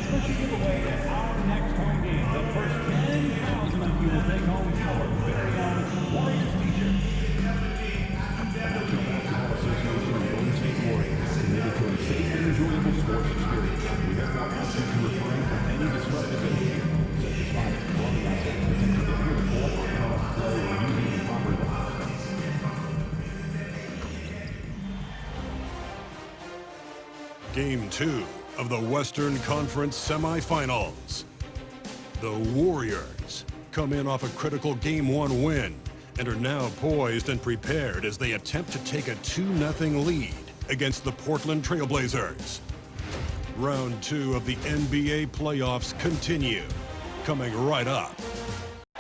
special giveaway at our next home game. The first 10,000 of you will take home our very own Warriors t-shirt. National Basketball Association and Golden State Warriors committed to a safe and enjoyable sports experience. We have found options to refrain from any disruptive behavior, such as fighting, blowing out, attempting to hear the ball, or using improper weapons. Game 2 of the Western Conference semifinals. The Warriors come in off a critical Game 1 win and are now poised and prepared as they attempt to take a 2-0 lead against the Portland Trail Blazers. Round 2 of the NBA playoffs continue, coming right up.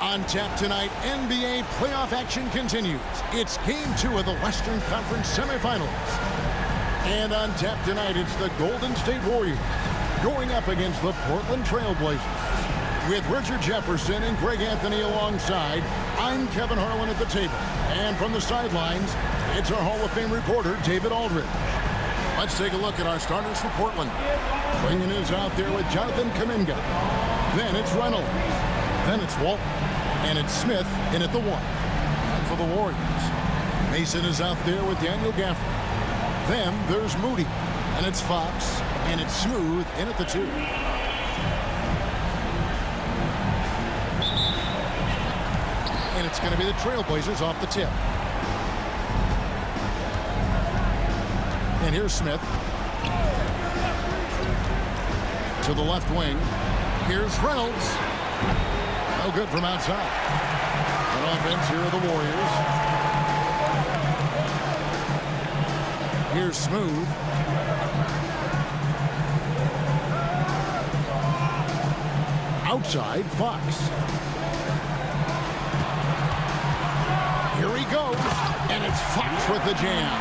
On tap tonight, NBA playoff action continues. It's Game 2 of the Western Conference semifinals. And on tap tonight, it's the Golden State Warriors going up against the Portland Trail Blazers. With Richard Jefferson and Greg Anthony alongside, I'm Kevin Harlan at the table. And from the sidelines, it's our Hall of Fame reporter, David Aldridge. Let's take a look at our starters for Portland. Clingan is out there with Jonathan Kuminga. Then it's Reynolds. Then it's Walton. And it's Smith in at the 1. And for the Warriors, Mason is out there with Daniel Gafford. Then there's Moody, and it's Fox, and it's Smooth in at the 2. And it's going to be the Trailblazers off the tip. And here's Smith. To the left wing. Here's Reynolds. No good from outside. An offense here of the Warriors. Here's Smooth. Outside, Fox. Here he goes, and it's Fox with the jam.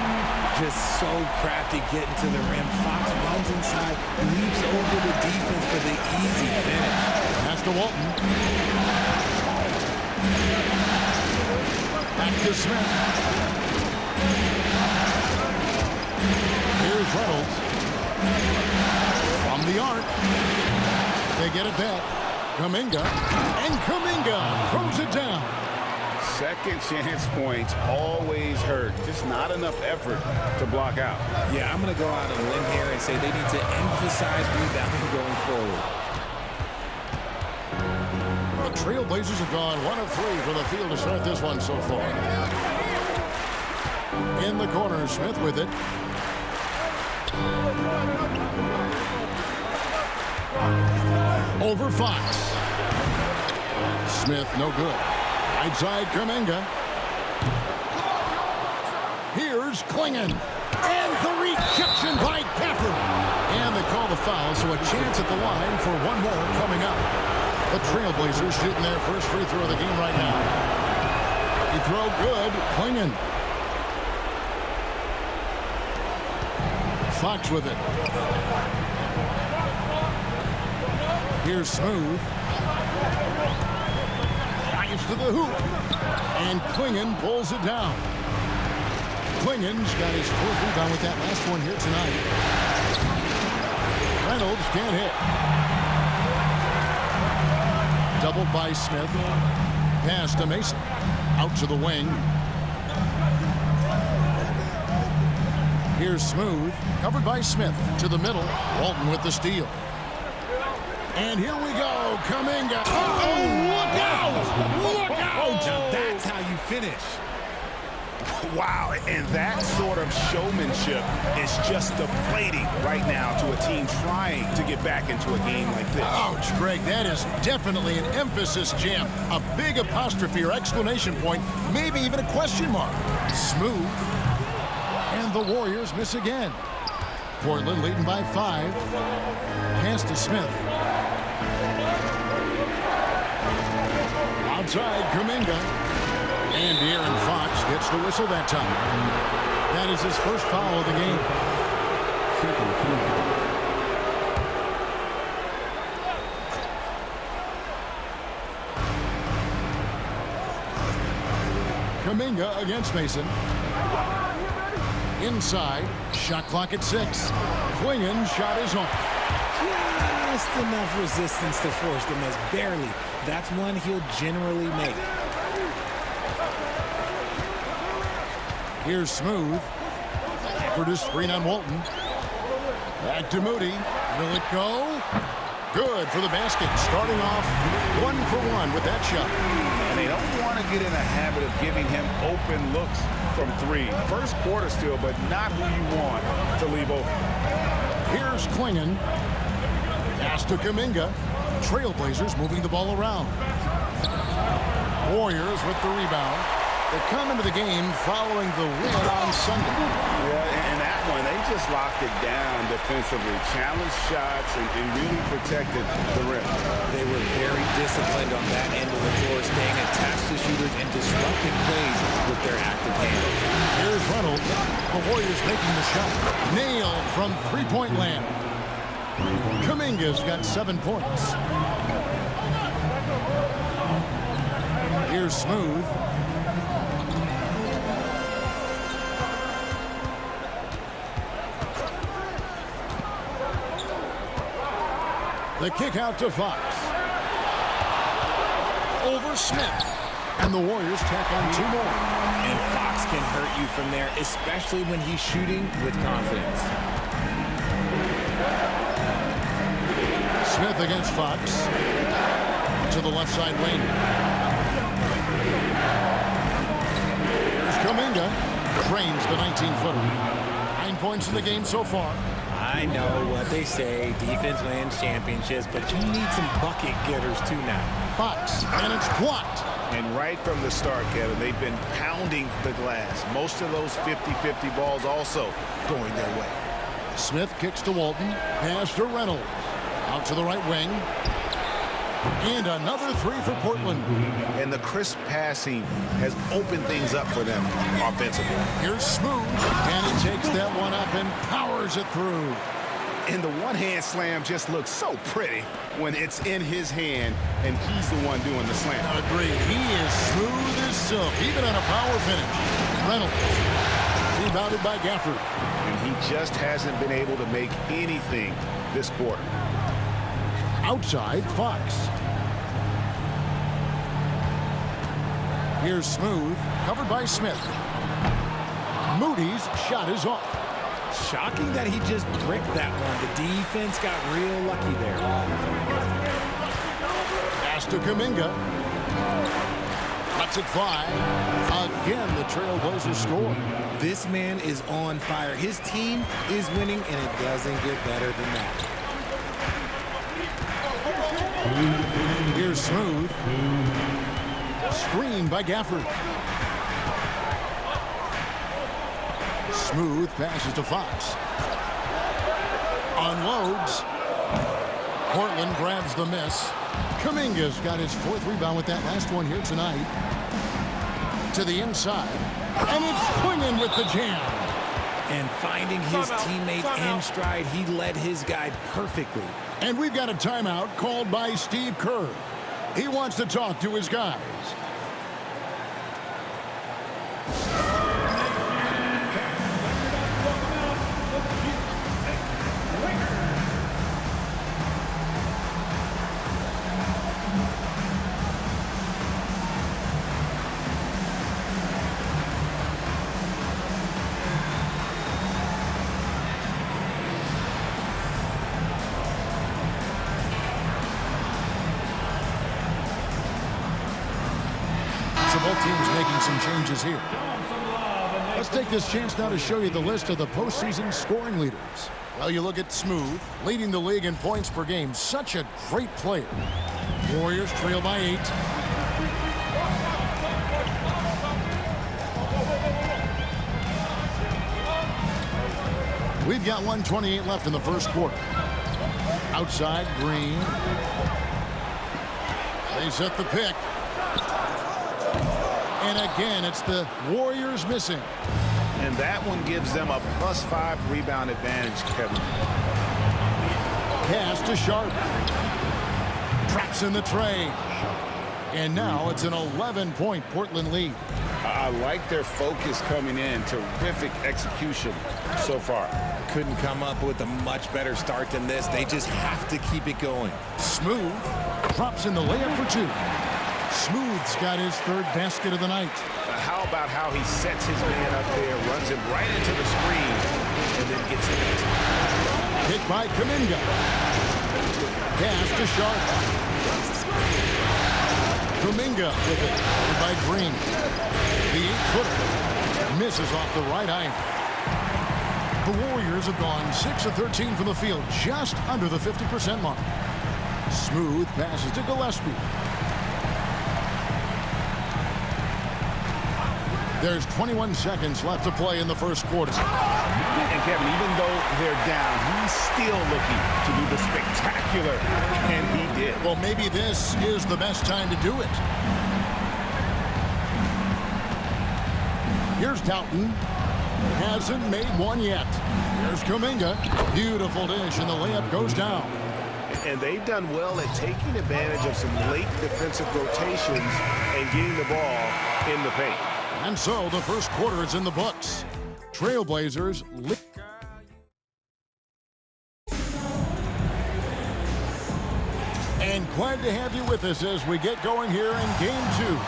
Just so crafty getting to the rim. Fox runs inside, leaps over the defense for the easy finish. Pass to Walton. Back to Smith. Here's Reynolds. From the arc. They get it back. Kuminga. And Kuminga throws it down. Second chance points always hurt. Just not enough effort to block out. Yeah, I'm going to go out on a limb here and say they need to emphasize rebounding going forward. The Trailblazers have gone 1 of 3 from the field to start this one so far. In the corner, Smith with it. Over Fox. Smith, no good. Right side, Kuminga. Here's Clingan. And the rejection by Gafford. And they call the foul, so a chance at the line for one more coming up. The Trailblazers shooting their first free throw of the game right now. He throw good. Clingan. Fox with it. Here's Smooth. Drives to the hoop. And Clingan pulls it down. Clingan's got his 4th rebound with that last one here tonight. Reynolds can't hit. Doubled by Smith. Pass to Mason. Out to the wing. Here's Smooth. Covered by Smith. To the middle. Walton with the steal. And here we go. Kuminga. Oh, look out! Look out! Now that's how you finish. Wow, and that sort of showmanship is just deflating right now to a team trying to get back into a game like this. Ouch, Greg, that is definitely an emphasis jam. A big apostrophe or exclamation point, maybe even a question mark. Smooth. And the Warriors miss again. Portland leading by 5. Pass to Smith. Outside, Kuminga. And De'Aaron Fox gets the whistle that time. That is his first foul of the game. Kuminga against Mason. Inside, shot clock at 6. Clingan shot is off. just enough resistance to force the miss. Barely. That's one he'll generally make. Here's Smooth. For the screen on Walton. Back to Moody. Will it go? Good for the basket. Starting off 1 for 1 with that shot. And they don't want to get in a habit of giving him open looks from 3. First quarter still, but not who you want to leave open. Here's Klingon. Pass to Kuminga. Trailblazers moving the ball around. Warriors with the rebound. They come into the game following the win on Sunday. Yeah, and that one, they just locked it down defensively. Challenged shots and really protected the rim. They were very disciplined on that end of the floor, staying attached to shooters and disrupting plays with their active hands. Here's Reynolds. The Warriors making the shot. Nailed from three-point land. Kuminga's got 7 points. Here's Smooth. The kick out to Fox. Over Smith. And the Warriors tack on 2 more. And Fox can hurt you from there, especially when he's shooting with confidence. Smith against Fox. To the left side wing. Here's Kuminga. Drains the 19-footer. 9 points in the game so far. I know what they say, defense wins championships, but you need some bucket getters too now. Fox, and it's blocked. And right from the start, Kevin, they've been pounding the glass. Most of those 50-50 balls also going their way. Smith kicks to Walton. Pass to Reynolds. Out to the right wing. And another 3 for Portland. And the crisp passing has opened things up for them offensively. Here's Smooth. And he takes that one up and powers it through. And the one-hand slam just looks so pretty when it's in his hand and he's the one doing the slam. Agreed. He is smooth as silk, even on a power finish. Reynolds. Rebounded by Gafford. And he just hasn't been able to make anything this quarter. Outside, Fox. Here's Smooth, covered by Smith. Moody's shot is off. Shocking that he just bricked that one. The defense got real lucky there. Pass to Kuminga. Lets it fly. Again, the Trailblazers score. This man is on fire. His team is winning, and it doesn't get better than that. Here's Smooth. Screen by Gafford. Smooth passes to Fox. Unloads. Portland grabs the miss. Kuminga's got his 4th rebound with that last one here tonight. To the inside. And it's Klingon with the jam. And finding his teammate in stride, he led his guy perfectly. And we've got a timeout called by Steve Kerr. He wants to talk to his guys. Both teams making some changes here. Let's take this chance now to show you the list of the postseason scoring leaders. Well, you look at Smooth, leading the league in points per game. Such a great player. Warriors trail by 8. We've got 1:28 left in the first quarter. Outside, Green. They set the pick. And again, it's the Warriors missing. And that one gives them a +5 rebound advantage, Kevin. Pass to Sharp. Traps in the tray. And now it's an 11-point Portland lead. I like their focus coming in. Terrific execution so far. Couldn't come up with a much better start than this. They just have to keep it going. Smooth drops in the layup for two. Smooth's got his third basket of the night. How about how he sets his man up there, runs him right into the screen, and then gets the next. Hit by Kuminga. Pass to Sharp. Kuminga with it by Green. The 8-footer misses off the right iron. The Warriors have gone 6 of 13 from the field, just under the 50% mark. Smooth passes to Gillespie. There's 21 seconds left to play in the first quarter. And Kevin, even though they're down, he's still looking to do the spectacular, and he did. Well, maybe this is the best time to do it. Here's Doughton. Hasn't made one yet. Here's Kuminga. Beautiful dish, and the layup goes down. And they've done well at taking advantage of some late defensive rotations and getting the ball in the paint. And so the first quarter is in the books. Trailblazers and glad to have you with us as we get going here in game 2.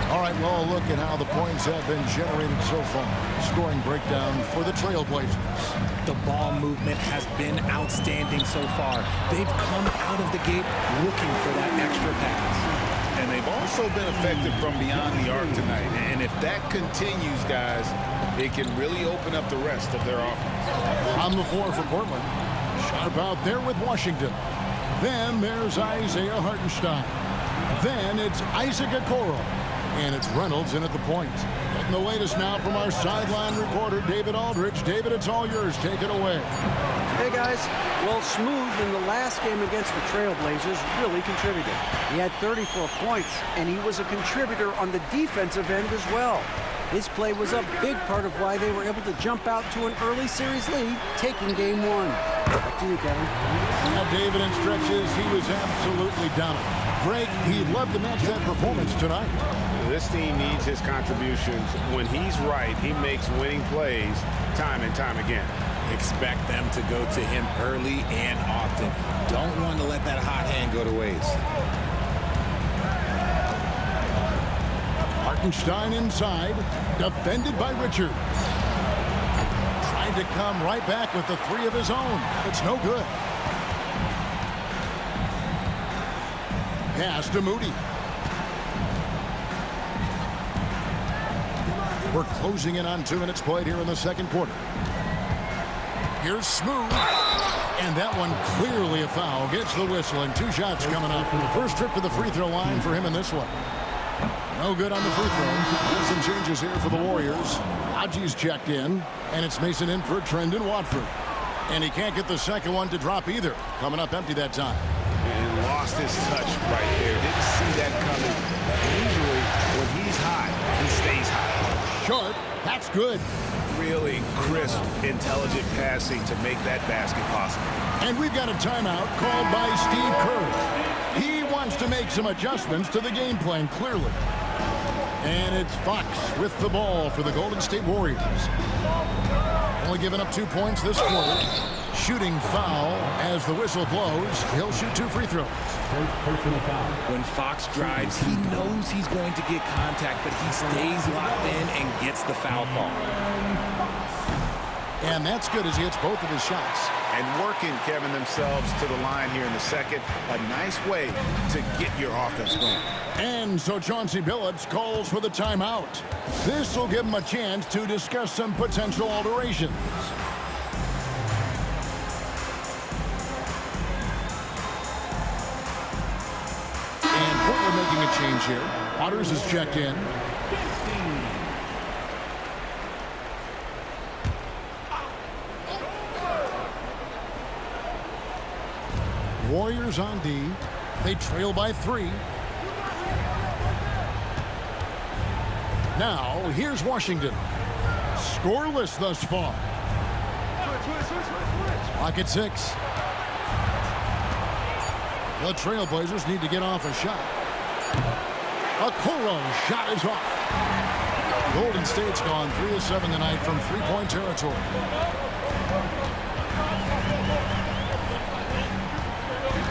All right, well, look at how the points have been generated so far. Scoring breakdown for the Trailblazers. The ball movement has been outstanding so far. They've come out of the gate looking for that extra pass. And they've also been effective from beyond the arc tonight. And if that continues, guys, it can really open up the rest of their offense. On the floor for Portland. Sharp out there with Washington. Then there's Isaiah Hartenstein. Then it's Isaac Okoro. And it's Reynolds in at the point. Getting the latest now from our sideline reporter, David Aldridge. David, it's all yours. Take it away. Hey, guys. Well, Smooth in the last game against the Trailblazers really contributed. He had 34 points, and he was a contributor on the defensive end as well. His play was a big part of why they were able to jump out to an early series lead, taking game 1. Back to you, Kevin. Now, David, in stretches, he was absolutely dominant. Greg, he loved to match that performance tonight. This team needs his contributions. When he's right, he makes winning plays time and time again. Expect them to go to him early and often. Don't want to let that hot hand go to waste. Hartenstein inside, defended by Richard. Trying to come right back with the 3 of his own. It's no good. Pass to Moody. We're closing in on 2 minutes played here in the second quarter. Here's Smooth. And that one clearly a foul. Gets the whistle, and 2 shots coming up. First trip to the free throw line for him in this one. No good on the free throw. Some changes here for the Warriors. Haji's checked in, and it's Mason in for Trendon Watford. And he can't get the second one to drop either. Coming up empty that time. And lost his touch right there. Didn't see that coming. Usually, when he's hot, he stays hot. Short. That's good. Really crisp, intelligent passing to make that basket possible. And we've got a timeout called by Steve Kerr. He wants to make some adjustments to the game plan, clearly. And it's Fox with the ball for the Golden State Warriors. Only giving up 2 points this quarter. Shooting foul as the whistle blows. He'll shoot 2 free throws. When Fox drives, he knows he's going to get contact, but he stays locked in and gets the foul call. And that's good as he hits both of his shots. And working, Kevin, themselves to the line here in the second. A nice way to get your offense going. And so Chauncey Billups calls for the timeout. This will give him a chance to discuss some potential alterations. And Portland making a change here. Waters is checked in. Warriors on D. They trail by 3. Now, here's Washington. Scoreless thus far. Clock at 6. The Trailblazers need to get off a shot. Okoro's shot is off. Golden State's gone 3 of 7 tonight from 3-point territory.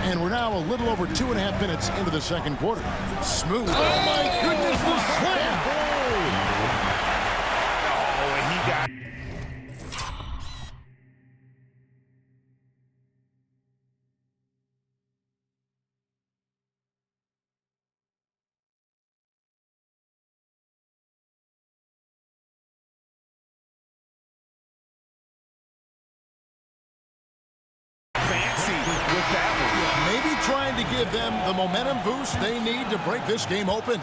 And we're now a little over 2.5 minutes into the second quarter. Smooth. Oh, my goodness, the slam. Oh, and he got... with that one. Maybe trying to give them the momentum boost they need to break this game open.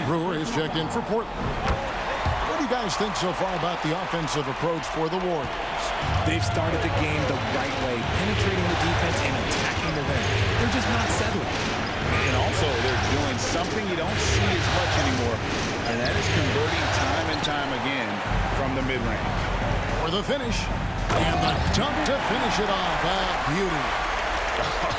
Brewer is checked in for Portland. What do you guys think so far about the offensive approach for the Warriors? They've started the game the right way, penetrating the defense and attacking the rim. They're just not settling. And also, they're doing something you don't see as much anymore, and that is converting time and time again from the mid-range. For the finish. And the dunk to finish it off. Beauty.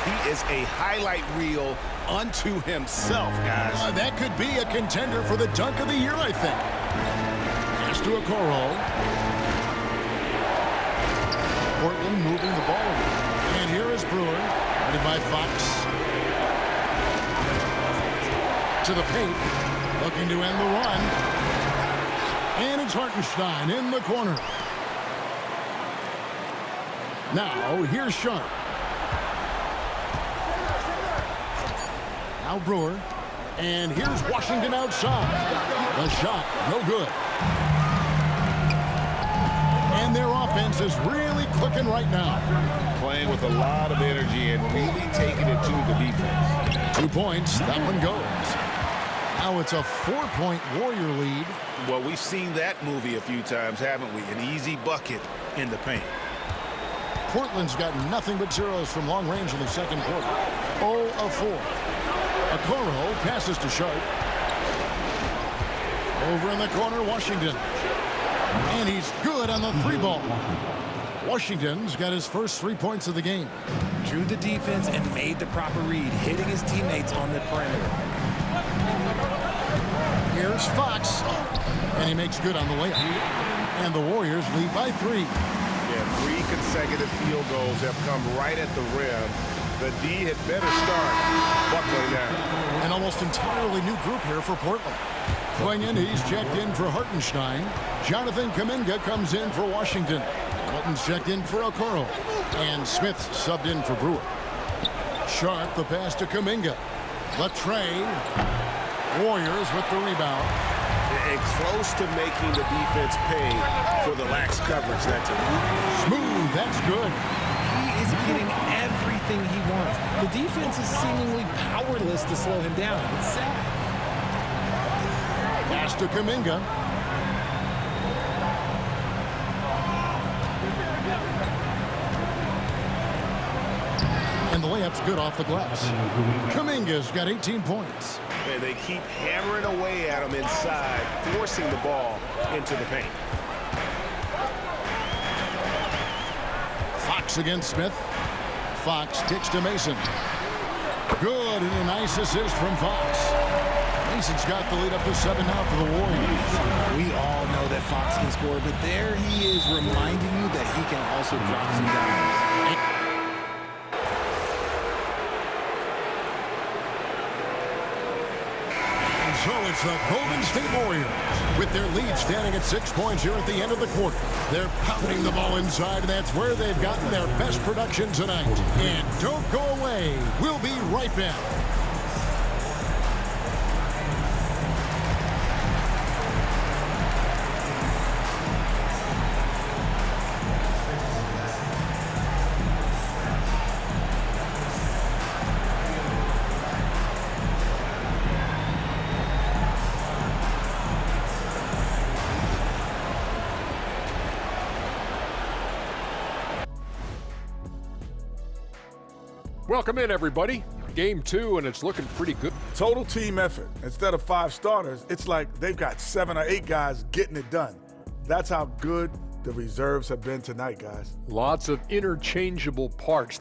He is a highlight reel unto himself, guys. That could be a contender for the dunk of the year, I think. Pass to Okoro. Portland moving the ball. And here is Brewer, guarded by Fox. To the paint, looking to end the run. And it's Hartenstein in the corner. Now, here's Sharp. Now Brewer. And here's Washington outside. The shot, no good. And their offense is really clicking right now. Playing with a lot of energy and really taking it to the defense. 2 points, that one goes. Now it's a 4-point Warrior lead. Well, we've seen that movie a few times, haven't we? An easy bucket in the paint. Portland's got nothing but zeros from long range in the second quarter. 0 of 4. Okoro passes to Sharp. Over in the corner, Washington. And he's good on the 3-ball. Washington's got his first 3 points of the game. Drew the defense and made the proper read, hitting his teammates on the perimeter. Here's Fox. And he makes good on the layup. And the Warriors lead by 3. Yeah, 3 consecutive field goals have come right at the rim. The D had better start buckling down. An almost entirely new group here for Portland. Going in, he's checked in for Hartenstein. Jonathan Kuminga comes in for Washington. Walton's checked in for Okoro. And Smith subbed in for Brewer. Sharp, the pass to Kuminga. The tray. Warriors with the rebound. And close to making the defense pay for the lax coverage that time. Smooth, that's good. He is getting everything he wants. The defense is seemingly powerless to slow him down. It's sad. Pass to Kuminga. And the layup's good off the glass. Kuminga's got 18 points. And they keep hammering away at him inside, forcing the ball into the paint. Fox against Smith. Fox kicks to Mason. Good, and a nice assist from Fox. Mason's got the lead up to 7 now for the Warriors. We all know that Fox can score, but there he is reminding you that he can also drop some dimes. So it's the Golden State Warriors with their lead standing at 6 points here at the end of the quarter. They're pounding the ball inside, and that's where they've gotten their best production tonight. And don't go away. We'll be right back. Welcome in, everybody. Game 2, and it's looking pretty good. Total team effort. Instead of 5 starters, it's like they've got 7 or 8 guys getting it done. That's how good the reserves have been tonight, guys. Lots of interchangeable parts.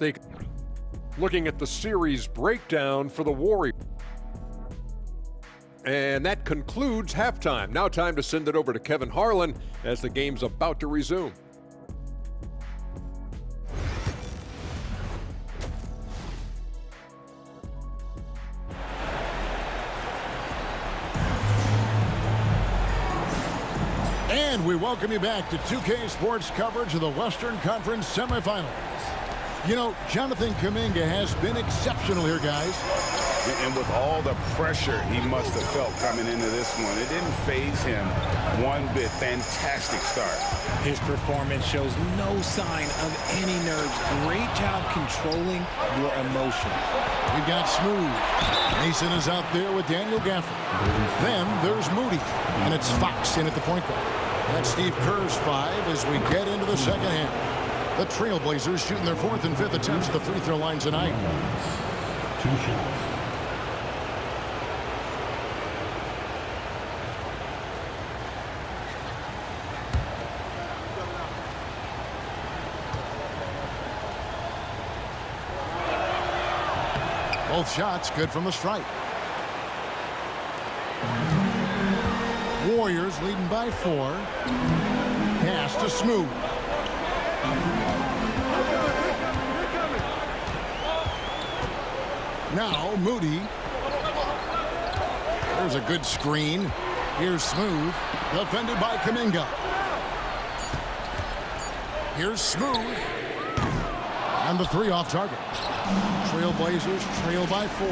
Looking at the series breakdown for the Warriors. And that concludes halftime. Now time to send it over to Kevin Harlan as the game's about to resume. And we welcome you back to 2K Sports coverage of the Western Conference semifinals. You know, Jonathan Kuminga has been exceptional here, guys. And with all the pressure he must have felt coming into this one, it didn't faze him one bit. Fantastic start. His performance shows no sign of any nerves. Great job controlling your emotions. We've got Smooth. Mason is out there with Daniel Gafford. Then there's Moody. And it's Fox in at the point guard. That's Steve Kerr's 5 as we get into the second half. The Trailblazers shooting their 4th and 5th attempts at the free throw line tonight. 2 shots. Both shots good from the stripe. Warriors leading by 4. Pass to Smooth. Now Moody. There's a good screen. Here's Smooth. Defended by Kuminga. Here's Smooth. And the 3 off target. Trailblazers trail by 4.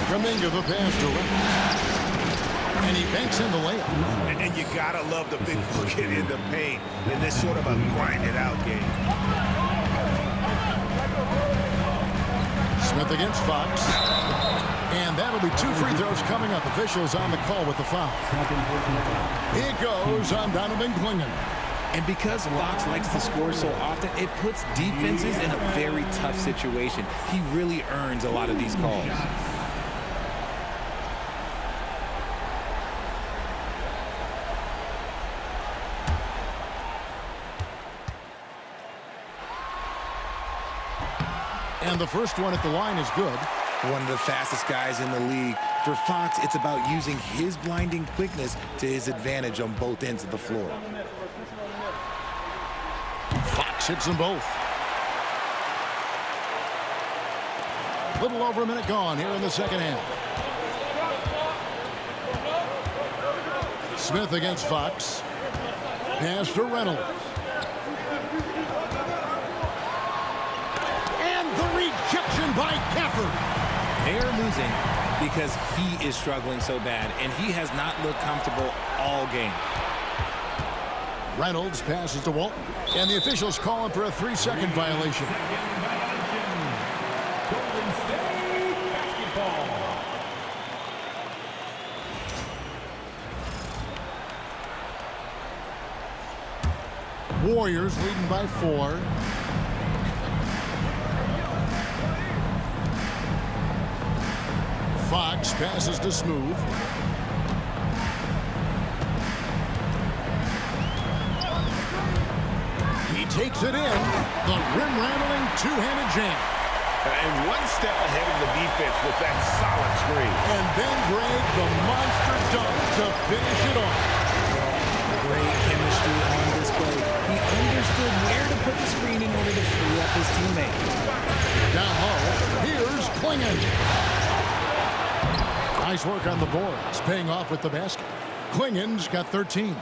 Kuminga the pass to Reynolds. And he banks in the layup. And you gotta love the big bucket in the paint in this sort of a grinded out game. Smith against Fox. And that'll be 2 free throws coming up. Officials on the call with the foul. It goes on Donovan Clingan. And because Fox likes to score so often, it puts defenses in a very tough situation. He really earns a lot of these calls. And the first one at the line is good. One of the fastest guys in the league. For Fox, it's about using his blinding quickness to his advantage on both ends of the floor. Fox hits them both. A little over a minute gone here in the second half. Smith against Fox. Pass to Reynolds. And the rejection by Gafford. They're losing because he is struggling so bad, and he has not looked comfortable all game. Reynolds passes to Walton, and the officials calling for a 3-second violation. Golden State basketball. Warriors leading by 4. Fox passes to Smooth. He takes it in. The rim-rattling two-handed jam. And one step ahead of the defense with that solid screen. And then Greg, the monster dunk to finish it off. Great chemistry on display. He understood where to put the screen in order to free up his teammate. Down low, here's Clingan. Nice work on the boards, paying off with the basket. Klingan's got 13.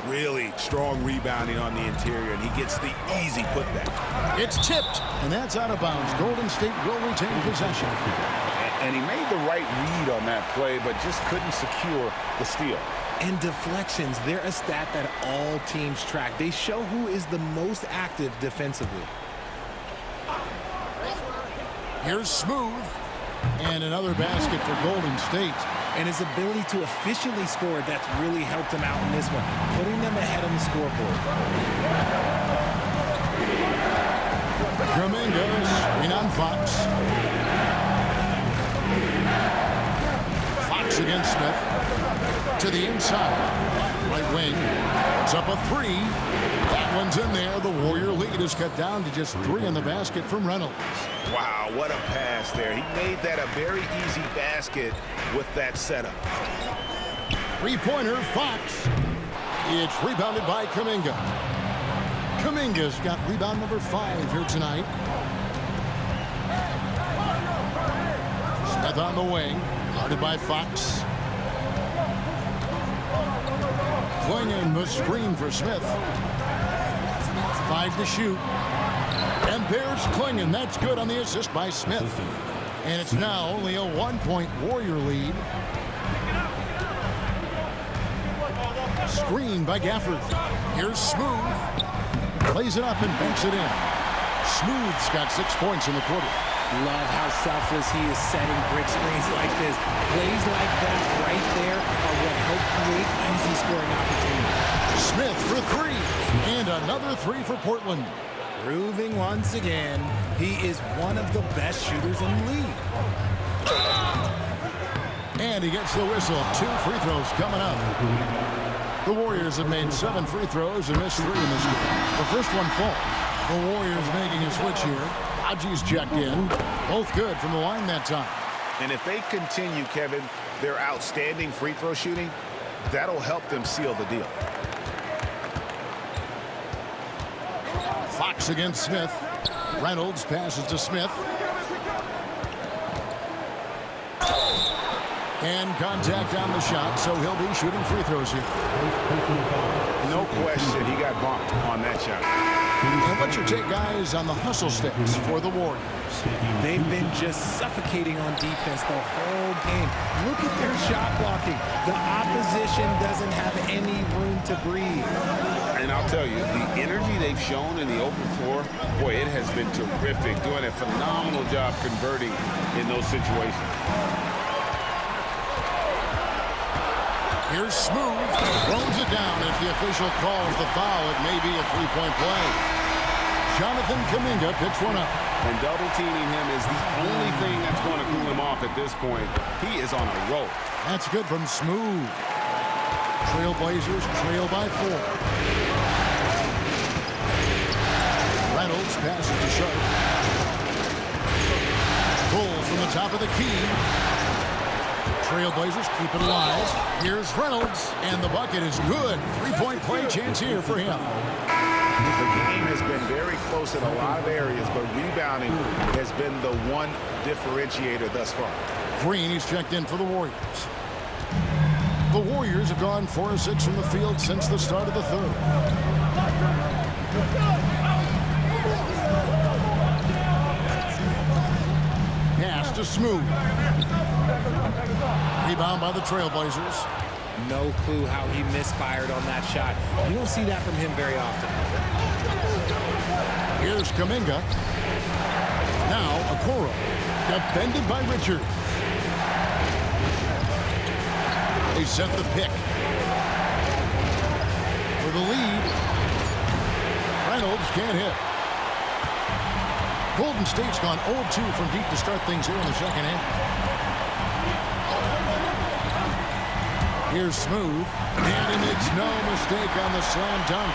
Really strong rebounding on the interior, and he gets the easy putback. It's tipped, and that's out of bounds. Golden State will retain possession. And he made the right read on that play, but just couldn't secure the steal. And deflections, they're a stat that all teams track. They show who is the most active defensively. Here's Smooth. And another basket for Golden State. And his ability to efficiently score, that's really helped him out in this one, putting them ahead on the scoreboard. Kuminga, screen on Fox. Fox against Smith. To the inside. Right wing. It's up a 3. That one's in there. The Warrior lead is cut down to just 3 in the basket from Reynolds. Wow, what a pass there. He made that a very easy basket with that setup. 3-pointer, Fox. It's rebounded by Kuminga. Kuminga's got rebound number 5 here tonight. Smith on the wing, guarded by Fox. Klingon, the screen for Smith. 5 to shoot. And there's Klingon. That's good on the assist by Smith. And it's now only a 1-point Warrior lead. Screen by Gafford. Here's Smooth. Plays it up and banks it in. Smooth's got 6 points in the quarter. Love how selfless he is setting brick screens like this. Plays like that right there are what help create easy scoring opportunities. Smith for 3. And another 3 for Portland. Proving once again, he is one of the best shooters in the league. And he gets the whistle. 2 free throws coming up. The Warriors have made 7 free throws and missed 3 in this game. The first one falls. The Warriors making a switch here. Haji's checked in. Both good from the line that time. And if they continue, Kevin, their outstanding free throw shooting, that'll help them seal the deal. Fox against Smith. Reynolds passes to Smith. And contact on the shot, so he'll be shooting free throws here. No question, he got bumped on that shot. And what's your take, guys, on the hustle sticks for the Warriors? They've been just suffocating on defense the whole game. Look at their shot blocking. The opposition doesn't have any room to breathe. And I'll tell you, the energy they've shown in the open floor, boy, it has been terrific, doing a phenomenal job converting in those situations. Here's Smooth. Throws it down. If the official calls the foul, it may be a 3-point play. Jonathan Kuminga picks one up. And double teaming him is the only thing that's going to cool him off at this point. He is on a roll. That's good from Smooth. Trailblazers trail by 4. Reynolds passes to Sharp. Bull from the top of the key. Trailblazers keep it alive. Here's Reynolds, and the bucket is good. 3-point play chance here for him. The game has been very close in a lot of areas, but rebounding has been the one differentiator thus far. Green is checked in for the Warriors. The Warriors have gone 4 of 6 from the field since the start of the third. Pass to Smooth. Rebound by the Trailblazers. No clue how he misfired on that shot. You don't see that from him very often. Here's Kuminga. Now Okoro. Defended by Richard. They set the pick. For the lead. Reynolds can't hit. Golden State's gone 0-2 from deep to start things here in the second half. Here's Smooth, and he makes no mistake on the slam dunk.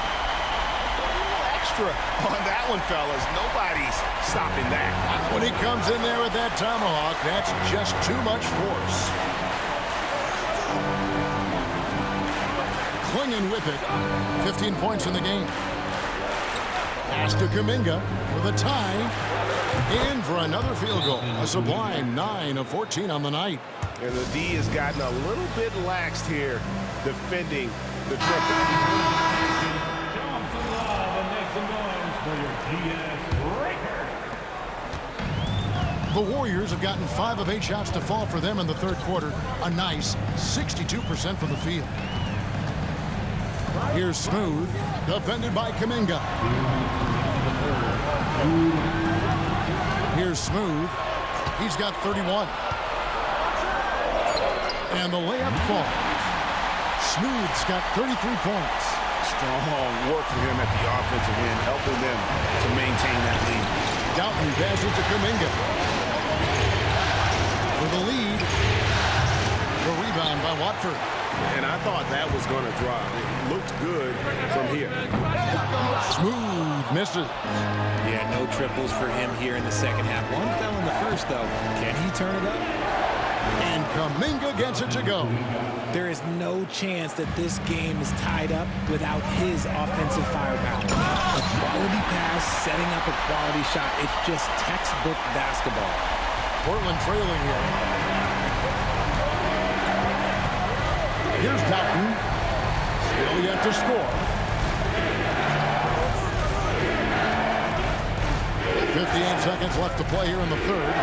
Extra on that one, fellas. Nobody's stopping that. When he comes in there with that tomahawk, that's just too much force. Klingon with it. 15 points in the game. Pass to Kuminga for the tie. In for another field goal. A sublime 9 of 14 on the night. And the D has gotten a little bit laxed here defending the triple. The Warriors have gotten 5 of 8 shots to fall for them in the third quarter. A nice 62% from the field. Here's Smooth, defended by Kuminga. Here's Smooth. He's got 31. And the layup falls. Smooth's got 33 points. Strong work for him at the offensive end, helping them to maintain that lead. Doughton passes to Kuminga. For the lead. The rebound by Watford. And I thought that was going to drop. It looked good from here. Smooth misses. Yeah, no triples for him here in the second half. One fell in the first, though. Can he turn it up? And Kuminga gets it to go. There is no chance that this game is tied up without his offensive firepower. A quality pass, setting up a quality shot. It's just textbook basketball. Portland trailing here. Here's Doughton. Still Still yet to score. 58 seconds left to play here in the third.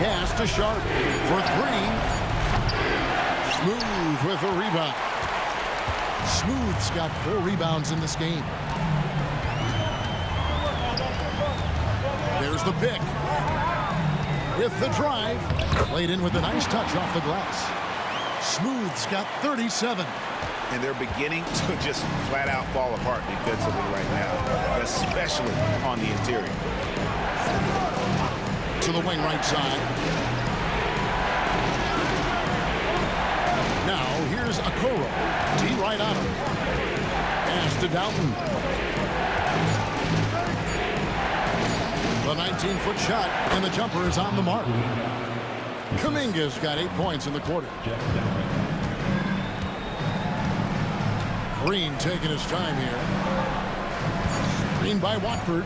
Pass to Sharp for three. Smooth with a rebound. Smooth's got 4 rebounds in this game. There's the pick. With the drive. Played in with a nice touch off the glass. Smooth's got 37. And they're beginning to just flat out fall apart defensively right now, especially on the interior. To the wing right side. Now here's Okoro. D right on him. Pass to Doughton. The 19-foot shot, and the jumper is on the mark. Kuminga's got 8 points in the quarter. Green taking his time here. Green by Watford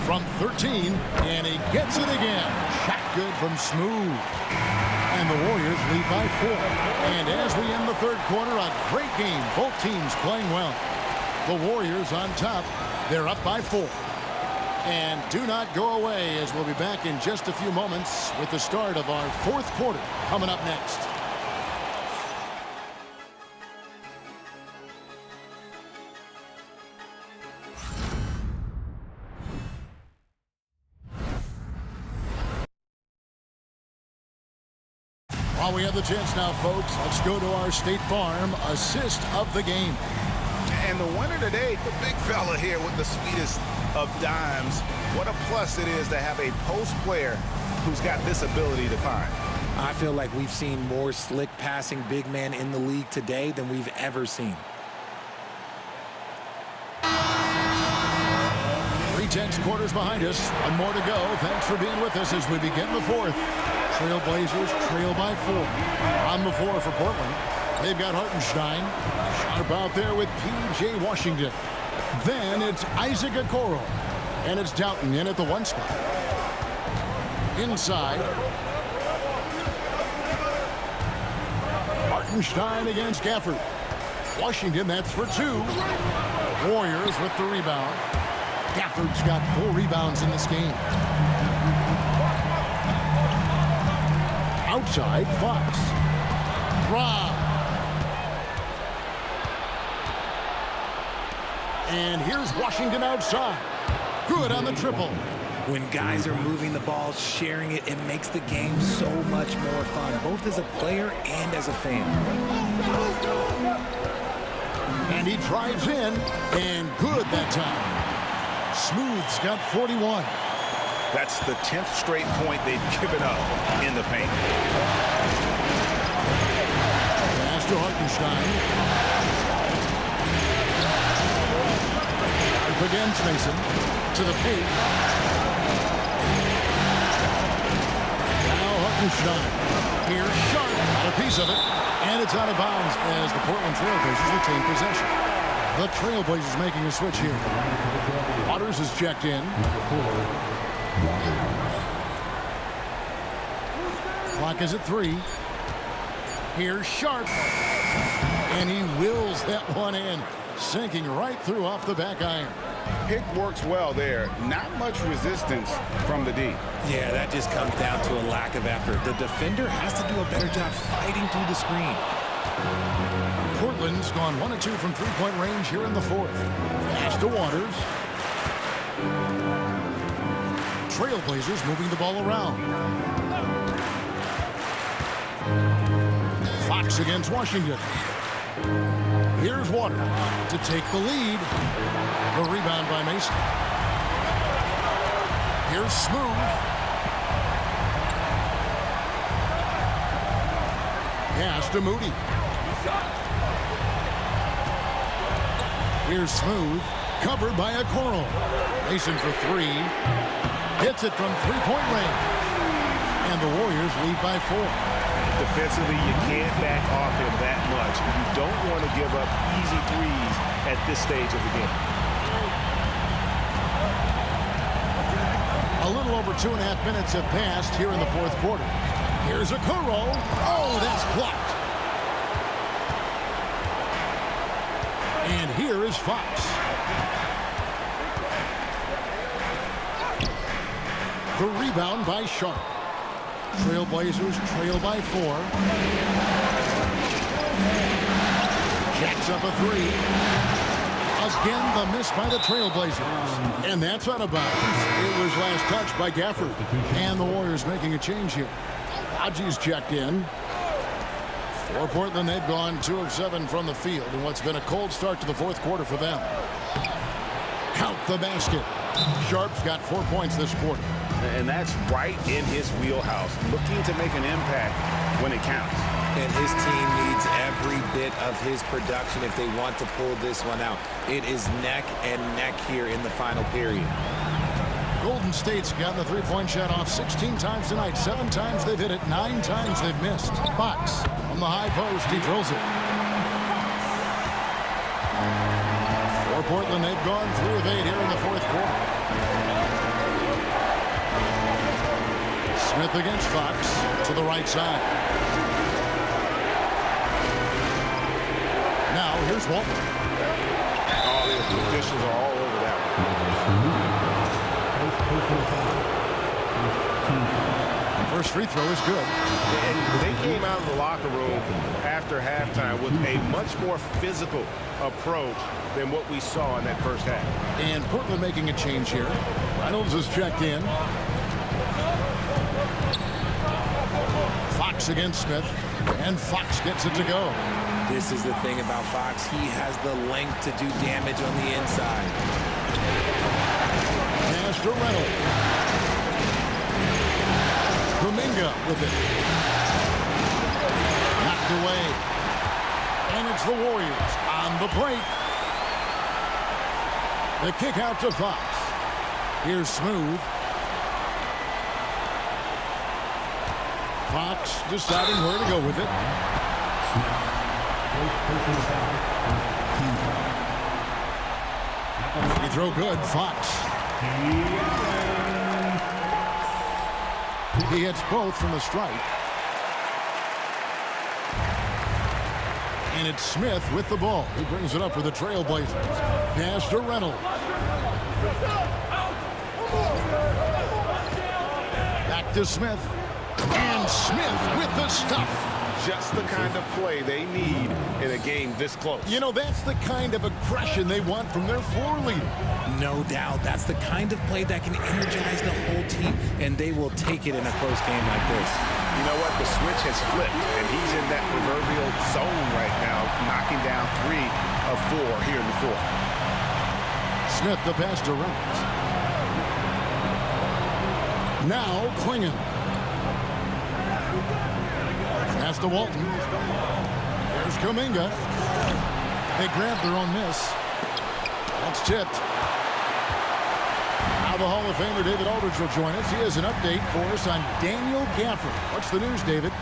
from 13, and he gets it again. Shot good from Smooth. And the Warriors lead by 4. And as we end the third quarter, a great game. Both teams playing well. The Warriors on top. They're up by 4. And do not go away, as we'll be back in just a few moments with the start of our fourth quarter coming up next. While we have the chance now, folks, let's go to our State Farm assist of the game. And the winner today, the big fella here with the sweetest of dimes. What a plus it is to have a post player who's got this ability to find. I feel like we've seen more slick passing big man in the league today than we've ever seen. 3/10 quarters behind us. One more to go. Thanks for being with us as we begin the fourth. Trailblazers trail by 4. On the floor for Portland. They've got Hartenstein. Sharp out there with P.J. Washington. Then it's Isaac Okoro. And it's Doughton in at the 1 spot. Inside. Hartenstein against Gafford. Washington, that's for 2. Warriors with the rebound. Gafford's got 4 rebounds in this game. Outside, Fox. Rob. And here's Washington outside. Good on the triple. When guys are moving the ball, sharing it, it makes the game so much more fun, both as a player and as a fan. And he drives in, and good that time. Smooth's got 41. That's the 10th straight point they've given up in the paint. Pass to Hartenstein. Up against Mason. To the paint. Now Hartenstein. Here's Sharp. Got a piece of it. And it's out of bounds as the Portland Trailblazers retain possession. The Trailblazers making a switch here. Waters is checked in. Clock is at 3. Here's Sharp. And he wills that one in. Sinking right through off the back iron. Pick works well there. Not much resistance from the D. Yeah, that just comes down to a lack of effort. The defender has to do a better job fighting through the screen. Portland's gone 1 of 2 from 3-point range here in the fourth. Pass to Waters. Trailblazers moving the ball around. Fox against Washington. Here's Waters to take the lead. The rebound by Mason. Here's Smooth. Pass to Moody. Here's Smooth. Covered by Okoro. Mason for 3. Hits it from 3-point range. And the Warriors lead by 4. Defensively, you can't back off him that much. You don't want to give up easy threes at this stage of the game. A little over 2.5 minutes have passed here in the fourth quarter. Here's Okoro. Oh, that's blocked. And here is Fox. The rebound by Sharp. Trailblazers trail by 4. Jacks up a 3. Again, the miss by the Trailblazers. And that's out of bounds. It was last touched by Gafford. And the Warriors making a change here. Hodges checked in. For Portland, they've gone 2 of 7 from the field in what's been a cold start to the fourth quarter for them. Count the basket. Sharp's got 4 points this quarter. And that's right in his wheelhouse, looking to make an impact when it counts. And his team needs every bit of his production if they want to pull this one out. It is neck and neck here in the final period. Golden State's gotten the three-point shot off 16 times tonight. 7 times they've hit it, 9 times they've missed. Fox from the high post, he drills it. For Portland, they've gone 3 of 8 here in the fourth quarter. Smith against Fox to the right side. Now here's Walton. Oh, the officials are all over that one. First free throw is good. And they came out of the locker room after halftime with a much more physical approach than what we saw in that first half. And Portland making a change here. Reynolds is checked in. Fox against Smith, and Fox gets it to go. This is the thing about Fox. He has the length to do damage on the inside. Pass to Reynolds. Kuminga with it. Knocked away. And it's the Warriors on the break. The kick out to Fox. Here's Smooth. Fox deciding where to go with it. Free throw good. Fox. He hits both from the stripe. And it's Smith with the ball. He brings it up for the Trailblazers. Pass to Reynolds. Back to Smith. And Smith with the stuff. Just the kind of play they need in a game this close. You know, that's the kind of aggression they want from their floor leader. No doubt. That's the kind of play that can energize the whole team, and they will take it in a close game like this. You know what? The switch has flipped, and he's in that proverbial zone right now, knocking down 3 of 4 here in the fourth. Smith the pass to Reynolds. Now Klingon. Pass to Walton. There's Kuminga. They grabbed their own miss. That's tipped. Now the Hall of Famer David Aldridge will join us. He has an update for us on Daniel Gafford. What's the news, David?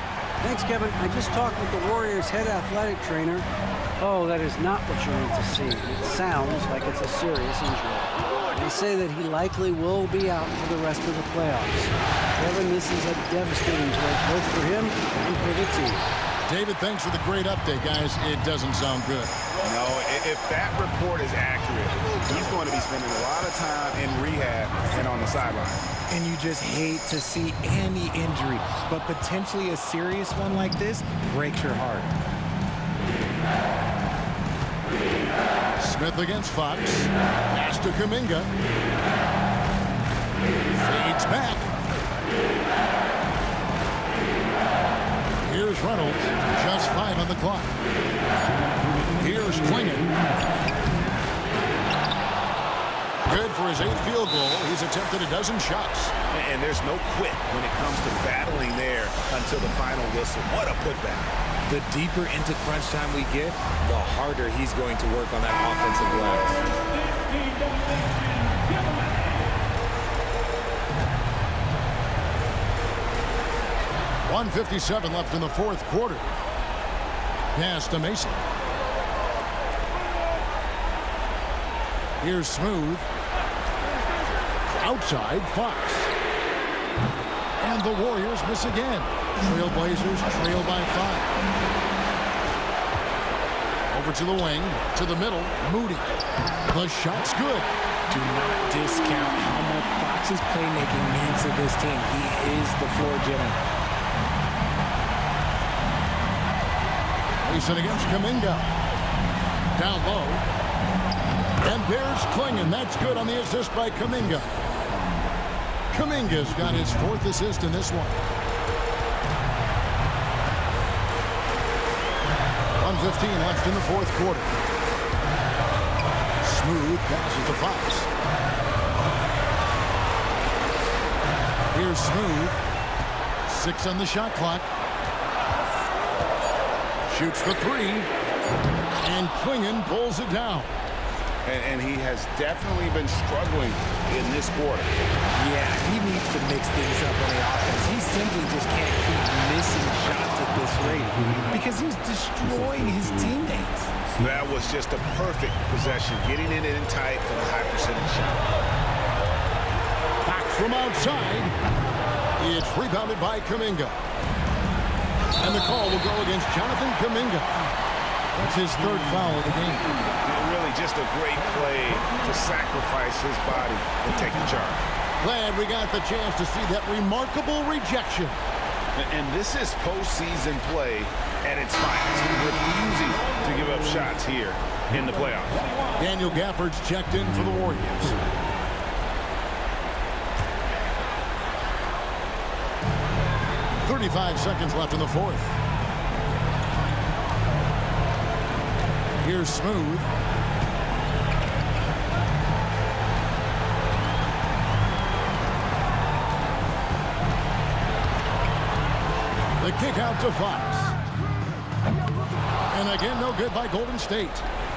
Thanks, Kevin. I just talked with the Warriors' head athletic trainer. Oh, that is not what you need to see. It sounds like it's a serious injury. They say that he likely will be out for the rest of the playoffs. Kevin, this is a devastating break, both for him and for the team. David, thanks for the great update, guys. It doesn't sound good. No, if that report is accurate, he's going to be spending a lot of time in rehab and on the sideline. And you just hate to see any injury, but potentially a serious one like this breaks your heart. Smith against Fox. Pass to Kuminga. Fades back. Here's Reynolds. Just 5 on the clock. Here's Klingon. Good for his 8th field goal. He's attempted a dozen shots. And there's no quit when it comes to battling there until the final whistle. What a putback. The deeper into crunch time we get, the harder he's going to work on that offensive glass. 1:57 left in the fourth quarter. Pass to Mason. Here's Smooth. Outside, Fox. And the Warriors miss again. Trailblazers trail by 5. Over to the wing, to the middle, Moody. The shot's good. Do not discount how much Fox's playmaking means to this team. He is the floor general. Racing against Kuminga. Down low. And there's Klingon. That's good on the assist by Kuminga. Kuminga's got his 4th assist in this one. 1:15 left in the 4th quarter. Smooth passes to Fox. Here's Smooth. 6 on the shot clock. Shoots the 3. And Klingon pulls it down. And he has definitely been struggling in this quarter. Yeah, he needs to mix things up on the offense. He simply just can't keep missing shots at this rate because he's destroying his teammates. That was just a perfect possession, getting it in tight for the high percentage shot. Back from outside. It's rebounded by Kuminga. And the call will go against Jonathan Kuminga. That's his 3rd foul of the game. Really just a great play to sacrifice his body and take the charge. Glad we got the chance to see that remarkable rejection. And this is postseason play at its finest. Refusing to give up shots here in the playoffs. Daniel Gafford's checked in for the Warriors. .35 seconds left in the 4th. Here's Smooth. The kick out to Fox. And again, no good by Golden State.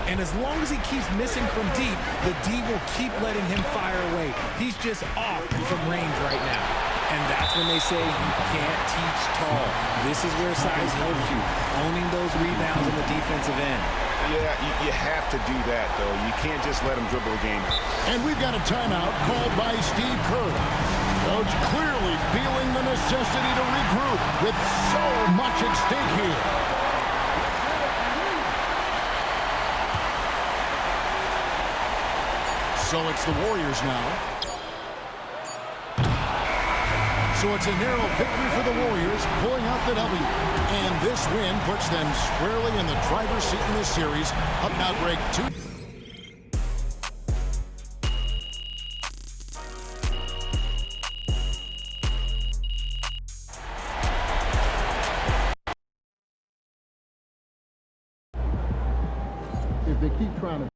And as long as he keeps missing from deep, the D will keep letting him fire away. He's just off from range right now. And that's when they say you can't teach tall. This is where size helps you, owning those rebounds in the defensive end. Yeah, you have to do that, though. You can't just let him dribble the game. And we've got a timeout called by Steve Kerr. Coach clearly feeling the necessity to regroup with so much at stake here. So it's the Warriors now. So it's a narrow victory for the Warriors, pulling out the W. And this win puts them squarely in the driver's seat in this series. Up now, Greg, 2. If they keep trying to